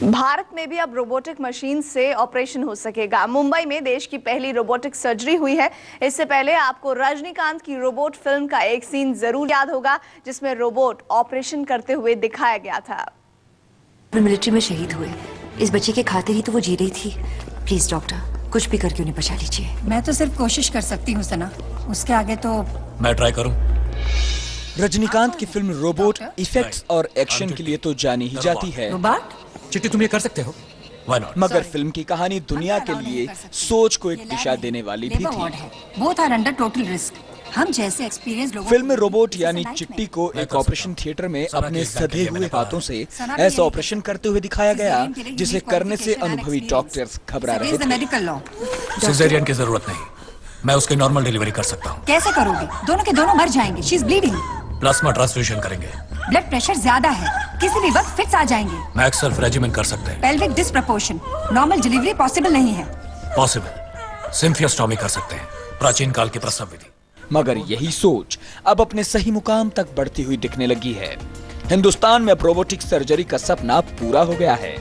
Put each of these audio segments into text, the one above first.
भारत में भी अब रोबोटिक मशीन से ऑपरेशन हो सकेगा। मुंबई में देश की पहली रोबोटिक सर्जरी हुई है। इससे पहले आपको रजनीकांत की रोबोट फिल्म का एक सीन जरूर याद होगा, जिसमें रोबोट ऑपरेशन करते हुए दिखाया गया था। मिलिट्री में शहीद हुए, इस बच्चे के खातिर ही तो वो जी रही थी। प्लीज डॉक्टर, कुछ भी करके उन्हें बचा लीजिए। मैं तो सिर्फ कोशिश कर सकती हूँ सना, उसके आगे तो मैं ट्राई करूं। रजनीकांत की फिल्म रोबोट इफेक्ट्स और एक्शन के लिए तो जानी ही जाती है। रोबोट चिट्टी, तुम ये कर सकते हो? Why not? मगर फिल्म की कहानी दुनिया के लिए सोच को एक दिशा देने वाली भी थी। Both are under total risk. हम जैसे एक्सपीरियंस लोगों फिल्म में रोबोट यानी चिट्टी को एक ऑपरेशन थिएटर में अपने सधे हुए हाथों से ऐसा ऑपरेशन करते हुए दिखाया गया जिसे करने से अनुभवी डॉक्टर्स घबरा रहे थे। Medical law. सिजेरियन की जरूरत नहीं, मैं उसकी नॉर्मल डिलीवरी कर सकता हूँ। कैसे करोगे? दोनों के दोनों मर जाएंगे। She is bleeding. Plasma transfusion करेंगे। ब्लड प्रेशर ज्यादा है, किसी भी वक्त फिट्स आ जाएंगे। मैक्स सेल्फ रेजिमेंट कर सकते हैं। पेल्विक डिस्प्रपोर्शन, नॉर्मल डिलीवरी पॉसिबल नहीं है। पॉसिबल, सिम्फियोस्टॉमी कर सकते हैं, प्राचीन काल की प्रसव विधि। मगर यही सोच अब अपने सही मुकाम तक बढ़ती हुई दिखने लगी है। हिंदुस्तान में अब रोबोटिक सर्जरी का सपना पूरा हो गया है।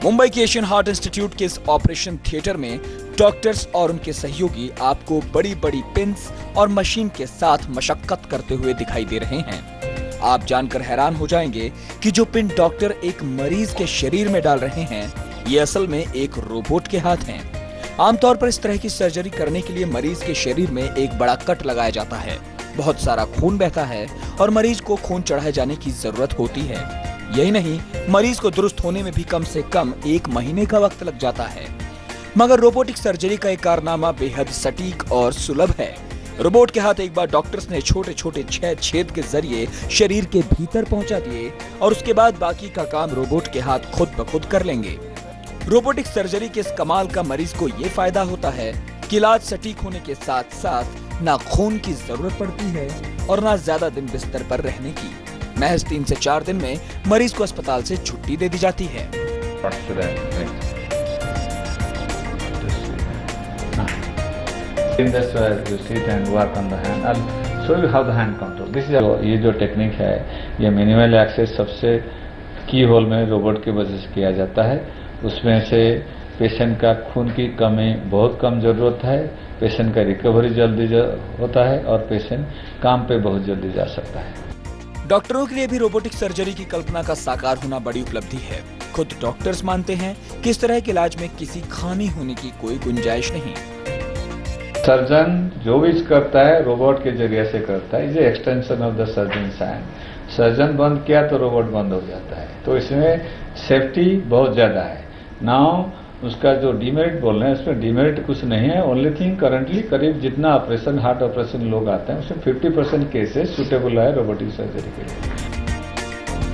मुंबई के एशियन हार्ट इंस्टीट्यूट के इस ऑपरेशन थिएटर में डॉक्टर्स और उनके सहयोगी आपको बड़ी बड़ी पिन्स और मशीन के साथ मशक्कत करते हुए दिखाई दे रहे हैं। आप जानकर हैरान हो जाएंगे कि जो पिन डॉक्टर एक मरीज के शरीर में डाल रहे हैं, ये असल में एक रोबोट के हाथ हैं। आमतौर पर इस तरह की सर्जरी करने के लिए मरीज के शरीर में एक बड़ा कट लगाया जाता है, बहुत सारा खून बहता है और मरीज को खून चढ़ाए जाने की जरूरत होती है। यही नहीं, मरीज को दुरुस्त होने में भी कम से कम 1 महीने का वक्त लग जाता है। मगर रोबोटिक सर्जरी का एक कारनामा बेहद सटीक और सुलभ है। रोबोट के हाथ एक बार डॉक्टर्स ने छोटे छोटे 6 छेद के जरिए शरीर के भीतर पहुंचा दिए और उसके बाद बाकी का काम रोबोट के हाथ खुद ब खुद कर लेंगे। रोबोटिक सर्जरी के इस कमाल का मरीज को ये फायदा होता है कि इलाज सटीक होने के साथ साथ ना खून की जरूरत पड़ती है और ना ज्यादा दिन बिस्तर पर रहने की। महज 3 से 4 दिन में मरीज को अस्पताल से छुट्टी दे दी जाती है। ये जो टेक्निक है, ये मिनिमल एक्सेस सबसे की होल में रोबोट की वजह से किया जाता है। उसमें से पेशेंट का खून की कमी बहुत कम जरूरत है, पेशेंट का रिकवरी जल्दी होता है और पेशेंट काम पे बहुत जल्दी जा सकता है। डॉक्टरों के लिए भी रोबोटिक सर्जरी की कल्पना का साकार होना बड़ी उपलब्धि है। खुद डॉक्टर्स मानते हैं कि इस तरह के इलाज में किसी खामी होने की कोई गुंजाइश नहीं। सर्जन जो भी करता है रोबोट के जरिए से करता है। इसे extension of the surgeon hand. Surgeon बंद किया तो रोबोट बंद हो जाता है, तो इसमें सेफ्टी बहुत ज्यादा है। नाउ उसका जो डिमेरिट बोल रहे हैं, उसमें डिमेरिट कुछ नहीं है। ओनली थिंग करंटली करीब जितना ऑपरेशन हार्ट ऑपरेशन लोग आते हैं उसमें 50% केसेस सुटेबल है रोबोटिक सर्जरी के लिए।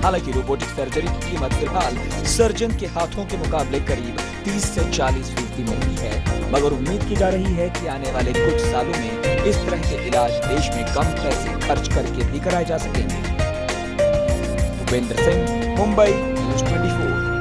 हालांकि रोबोटिक सर्जरी की कीमत फिलहाल सर्जन के हाथों के मुकाबले करीब 30 से 40% महंगी है, मगर उम्मीद की जा रही है कि आने वाले कुछ सालों में इस तरह के इलाज देश में कम पैसे खर्च करके भी कराए जा सकेंगे। भूपेंद्र सिंह, मुंबई, न्यूज़ 24।